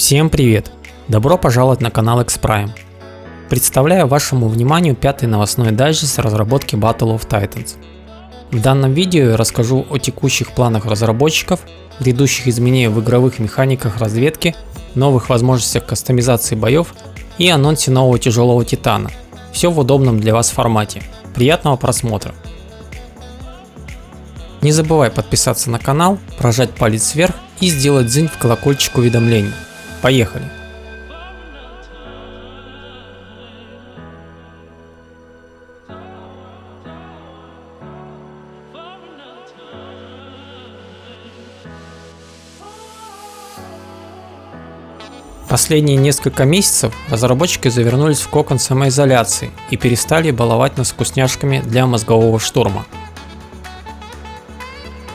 Всем привет! Добро пожаловать на канал X-Prime. Представляю вашему вниманию 5-й новостной дайджест разработки Battle of Titans. В данном видео я расскажу о текущих планах разработчиков, грядущих изменениях в игровых механиках разведки, новых возможностях кастомизации боев и анонсе нового тяжелого титана. Все в удобном для вас формате. Приятного просмотра! Не забывай подписаться на канал, прожать палец вверх и сделать дзынь в колокольчик уведомлений. Поехали! Последние несколько месяцев разработчики завернулись в кокон самоизоляции и перестали баловать нас вкусняшками для мозгового штурма.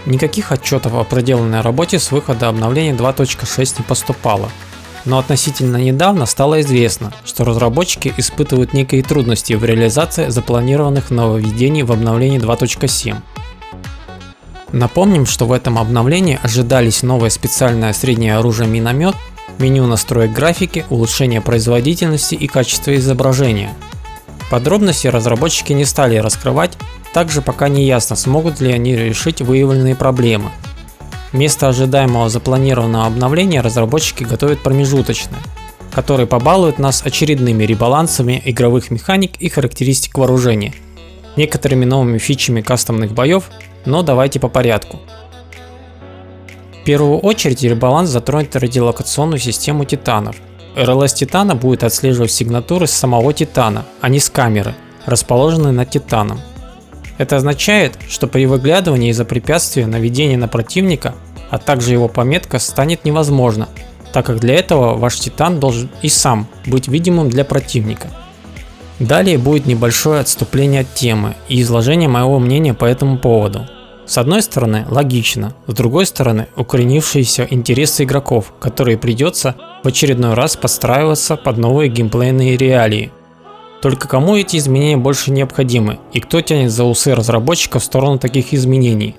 Никаких отчетов о проделанной работе с выхода обновления 2.6 не поступало, но относительно недавно стало известно, что разработчики испытывают некие трудности в реализации запланированных нововведений в обновлении 2.7. Напомним, что в этом обновлении ожидались новое специальное среднее оружие-миномет, меню настроек графики, улучшение производительности и качества изображения. Подробности разработчики не стали раскрывать, также пока не ясно, смогут ли они решить выявленные проблемы. Вместо ожидаемого запланированного обновления разработчики готовят промежуточное, которое побалует нас очередными ребалансами игровых механик и характеристик вооружения, некоторыми новыми фичами кастомных боев, но давайте по порядку. В первую очередь ребаланс затронет радиолокационную систему титанов. РЛС титана будет отслеживать сигнатуры с самого титана, а не с камеры, расположенной над титаном. Это означает, что при выглядывании из-за препятствия наведение на противника, а также его пометка станет невозможно, так как для этого ваш титан должен и сам быть видимым для противника. Далее будет небольшое отступление от темы и изложение моего мнения по этому поводу. С одной стороны логично, с другой стороны укоренившиеся интересы игроков, которые придется в очередной раз подстраиваться под новые геймплейные реалии. Только кому эти изменения больше необходимы и кто тянет за усы разработчиков в сторону таких изменений?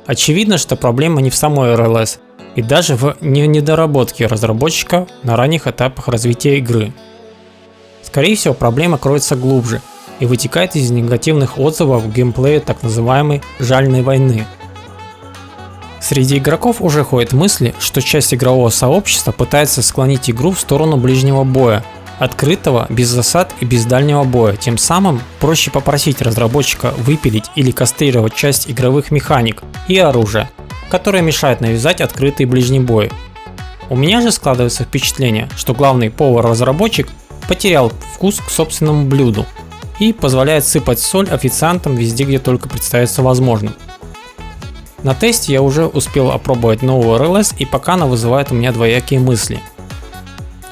Очевидно, что проблема не в самой РЛС и даже в недоработке разработчика на ранних этапах развития игры. Скорее всего, проблема кроется глубже и вытекает из негативных отзывов в геймплее так называемой «жальной войны». Среди игроков уже ходят мысли, что часть игрового сообщества пытается склонить игру в сторону ближнего боя, открытого, без засад и без дальнего боя. Тем самым проще попросить разработчика выпилить или кастрировать часть игровых механик и оружия, которые мешают навязать открытый ближний бой. У меня же складывается впечатление, что главный повар-разработчик потерял вкус к собственному блюду и позволяет сыпать соль официантам везде, где только представится возможным. На тесте я уже успел опробовать новую РЛС, и пока она вызывает у меня двоякие мысли.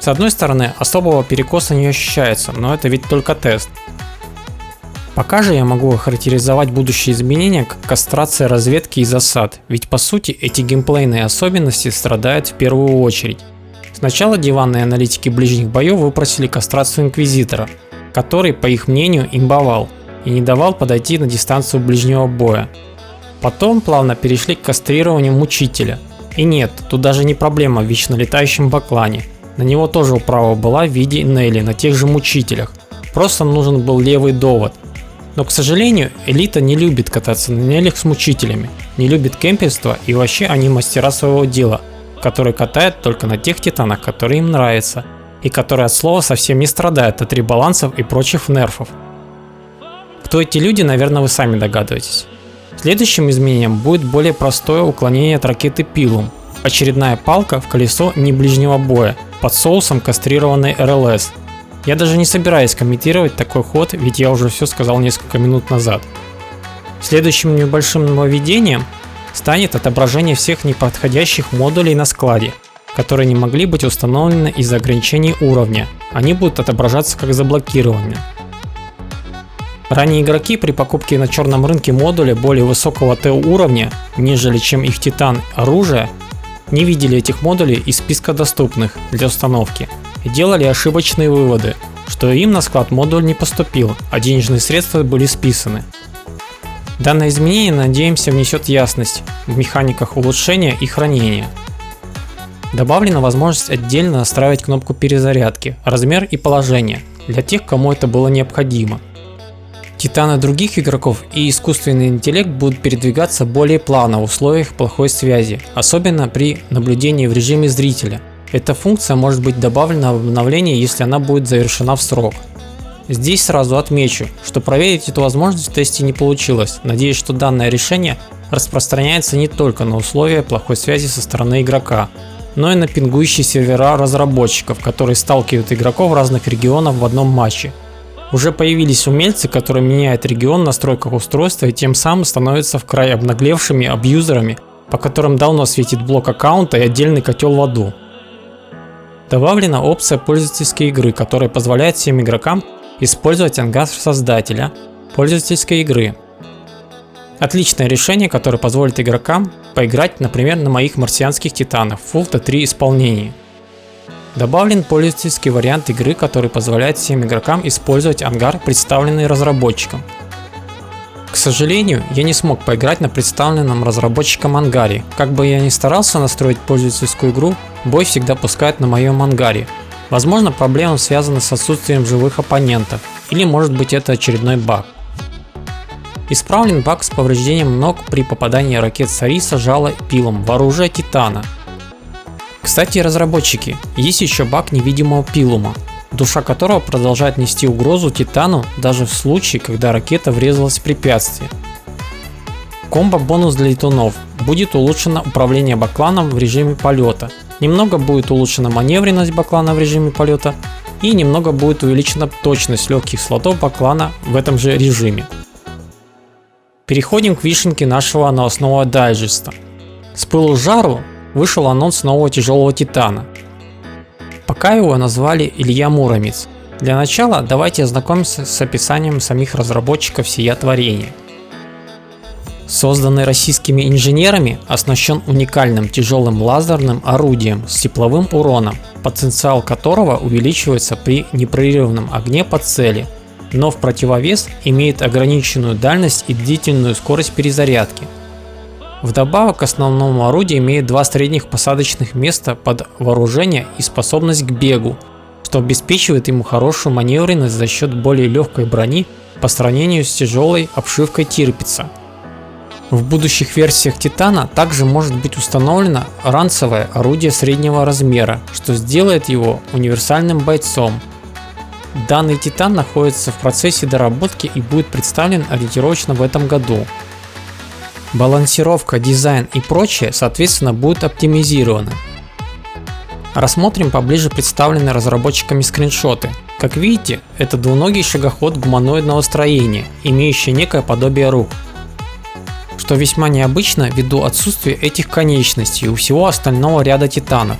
С одной стороны, особого перекоса не ощущается, но это ведь только тест. Пока же я могу охарактеризовать будущие изменения как кастрация разведки и засад, ведь по сути эти геймплейные особенности страдают в первую очередь. Сначала диванные аналитики ближних боев выпросили кастрацию Инквизитора, который, по их мнению, имбовал и не давал подойти на дистанцию ближнего боя. Потом плавно перешли к кастрированию Мучителя. И нет, тут даже не проблема в вечно летающем баклане. На него тоже управа была в виде Нелли на тех же Мучителях, просто нужен был левый довод. Но, к сожалению, элита не любит кататься на Неллях с Мучителями, не любит кемперство и вообще они мастера своего дела, которые катают только на тех титанах, которые им нравятся, и которые от слова совсем не страдают от ребалансов и прочих нерфов. Кто эти люди, наверное, вы сами догадываетесь. Следующим изменением будет более простое уклонение от ракеты Пилум, очередная палка в колесо не ближнего боя, под соусом кастрированной РЛС. Я даже не собираюсь комментировать такой ход, ведь я уже все сказал несколько минут назад. Следующим небольшим нововведением станет отображение всех неподходящих модулей на складе, которые не могли быть установлены из-за ограничений уровня. Они будут отображаться как заблокированные. Ранее игроки при покупке на черном рынке модуля более высокого ТО уровня, нежели чем их титан оружия, не видели этих модулей из списка доступных для установки и делали ошибочные выводы, что им на склад модуль не поступил, а денежные средства были списаны. Данное изменение, надеемся, внесет ясность в механиках улучшения и хранения. Добавлена возможность отдельно настраивать кнопку перезарядки, размер и положение для тех, кому это было необходимо. Титаны других игроков и искусственный интеллект будут передвигаться более плавно в условиях плохой связи, особенно при наблюдении в режиме зрителя. Эта функция может быть добавлена в обновление, если она будет завершена в срок. Здесь сразу отмечу, что проверить эту возможность в тесте не получилось. Надеюсь, что данное решение распространяется не только на условия плохой связи со стороны игрока, но и на пингующие сервера разработчиков, которые сталкивают игроков разных регионов в одном матче. Уже появились умельцы, которые меняют регион в настройках устройства и тем самым становятся в край обнаглевшими абьюзерами, по которым давно светит блок аккаунта и отдельный котел в аду. Добавлена опция пользовательской игры, которая позволяет всем игрокам использовать ангар создателя пользовательской игры. Отличное решение, которое позволит игрокам поиграть, например, на моих марсианских титанах в Full T3 исполнении. Добавлен пользовательский вариант игры, который позволяет всем игрокам использовать ангар, представленный разработчиком. К сожалению, я не смог поиграть на представленном разработчиком ангаре. Как бы я ни старался настроить пользовательскую игру, бой всегда пускает на моем ангаре. Возможно, проблема связана с отсутствием живых оппонентов, или может быть это очередной баг. Исправлен баг с повреждением ног при попадании ракет Сариса, Жала и пилом в оружие Титана. Кстати, разработчики, есть еще баг невидимого пилума, душа которого продолжает нести угрозу Титану даже в случае, когда ракета врезалась в препятствие. Комбо-бонус для летунов. Будет улучшено управление бакланом в режиме полета. Немного будет улучшена маневренность баклана в режиме полета и немного будет увеличена точность легких слотов баклана в этом же режиме. Переходим к вишенке нашего новостного дайджеста. С пылу с жару вышел анонс нового тяжелого Титана. Пока его назвали Илья Муромец. Для начала давайте ознакомимся с описанием самих разработчиков сия творения. Созданный российскими инженерами, оснащен уникальным тяжелым лазерным орудием с тепловым уроном, потенциал которого увеличивается при непрерывном огне по цели, но в противовес имеет ограниченную дальность и длительную скорость перезарядки. Вдобавок к основному орудию имеет два средних посадочных места под вооружение и способность к бегу, что обеспечивает ему хорошую маневренность за счет более легкой брони по сравнению с тяжелой обшивкой Тирпица. В будущих версиях Титана также может быть установлено ранцевое орудие среднего размера, что сделает его универсальным бойцом. Данный Титан находится в процессе доработки и будет представлен ориентировочно в этом году. Балансировка, дизайн и прочее, соответственно, будут оптимизированы. Рассмотрим поближе представленные разработчиками скриншоты. Как видите, это двуногий шагоход гуманоидного строения, имеющий некое подобие рук, что весьма необычно ввиду отсутствия этих конечностей у всего остального ряда титанов.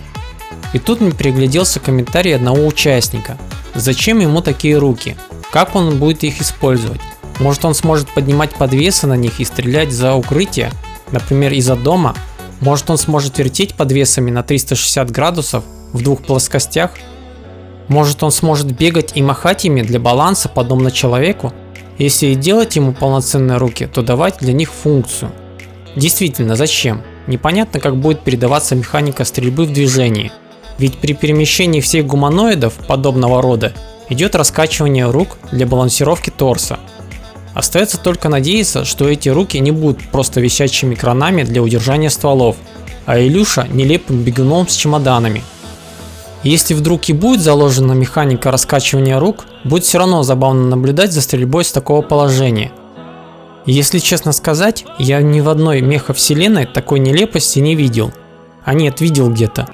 И тут мне пригляделся комментарий одного участника. Зачем ему такие руки? Как он будет их использовать? Может, он сможет поднимать подвесы на них и стрелять за укрытие, например, из-за дома? Может, он сможет вертеть подвесами на 360 градусов в двух плоскостях? Может, он сможет бегать и махать ими для баланса, подобно человеку? Если и делать ему полноценные руки, то давать для них функцию. Действительно, зачем? Непонятно, как будет передаваться механика стрельбы в движении. Ведь при перемещении всех гуманоидов подобного рода идет раскачивание рук для балансировки торса. Остается только надеяться, что эти руки не будут просто висячими кранами для удержания стволов, а Илюша нелепым бегуном с чемоданами. Если вдруг и будет заложена механика раскачивания рук, будет все равно забавно наблюдать за стрельбой с такого положения. Если честно сказать, я ни в одной меха-вселенной такой нелепости не видел. А нет, видел где-то.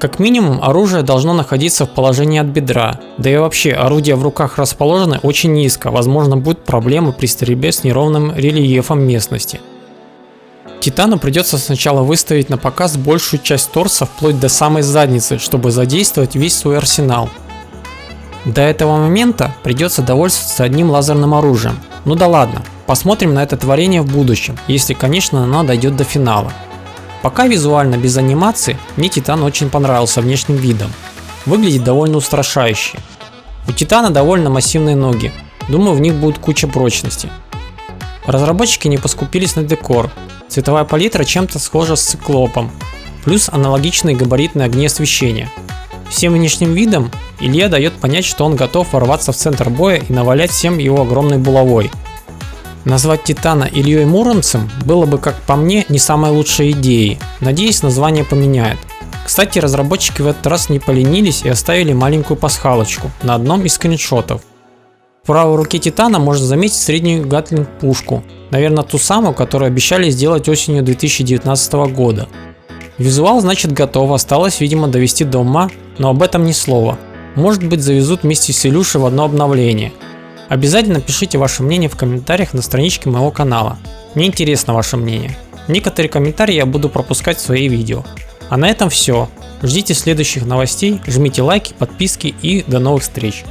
Как минимум, оружие должно находиться в положении от бедра, да и вообще орудия в руках расположены очень низко, возможно будут проблемы при стрельбе с неровным рельефом местности. Титану придется сначала выставить на показ большую часть торса вплоть до самой задницы, чтобы задействовать весь свой арсенал. До этого момента придется довольствоваться одним лазерным оружием. Ну да ладно, посмотрим на это творение в будущем, если конечно оно дойдет до финала. Пока визуально без анимации, мне Титан очень понравился внешним видом. Выглядит довольно устрашающе. У Титана довольно массивные ноги, Думаю, в них будет куча прочности. Разработчики не поскупились на декор. Цветовая палитра чем-то схожа с циклопом, плюс аналогичные габаритные огни освещения. Всем внешним видом Илья дает понять, что он готов ворваться в центр боя и навалять всем его огромной булавой. Назвать Титана Ильей Муромцем было бы, как по мне, не самой лучшей идеей. Надеюсь, название поменяют. Кстати, разработчики в этот раз не поленились и оставили маленькую пасхалочку на одном из скриншотов. В правой руке Титана можно заметить среднюю гатлинг пушку, наверное ту самую, которую обещали сделать осенью 2019 года. Визуал, значит, готов, осталось, видимо, довести до ума, но об этом ни слова. Может быть, завезут вместе с Илюшей в одно обновление. Обязательно пишите ваше мнение в комментариях на страничке моего канала. Мне интересно ваше мнение. Некоторые комментарии я буду пропускать в свои видео. А на этом все. Ждите следующих новостей, жмите лайки, подписки и до новых встреч.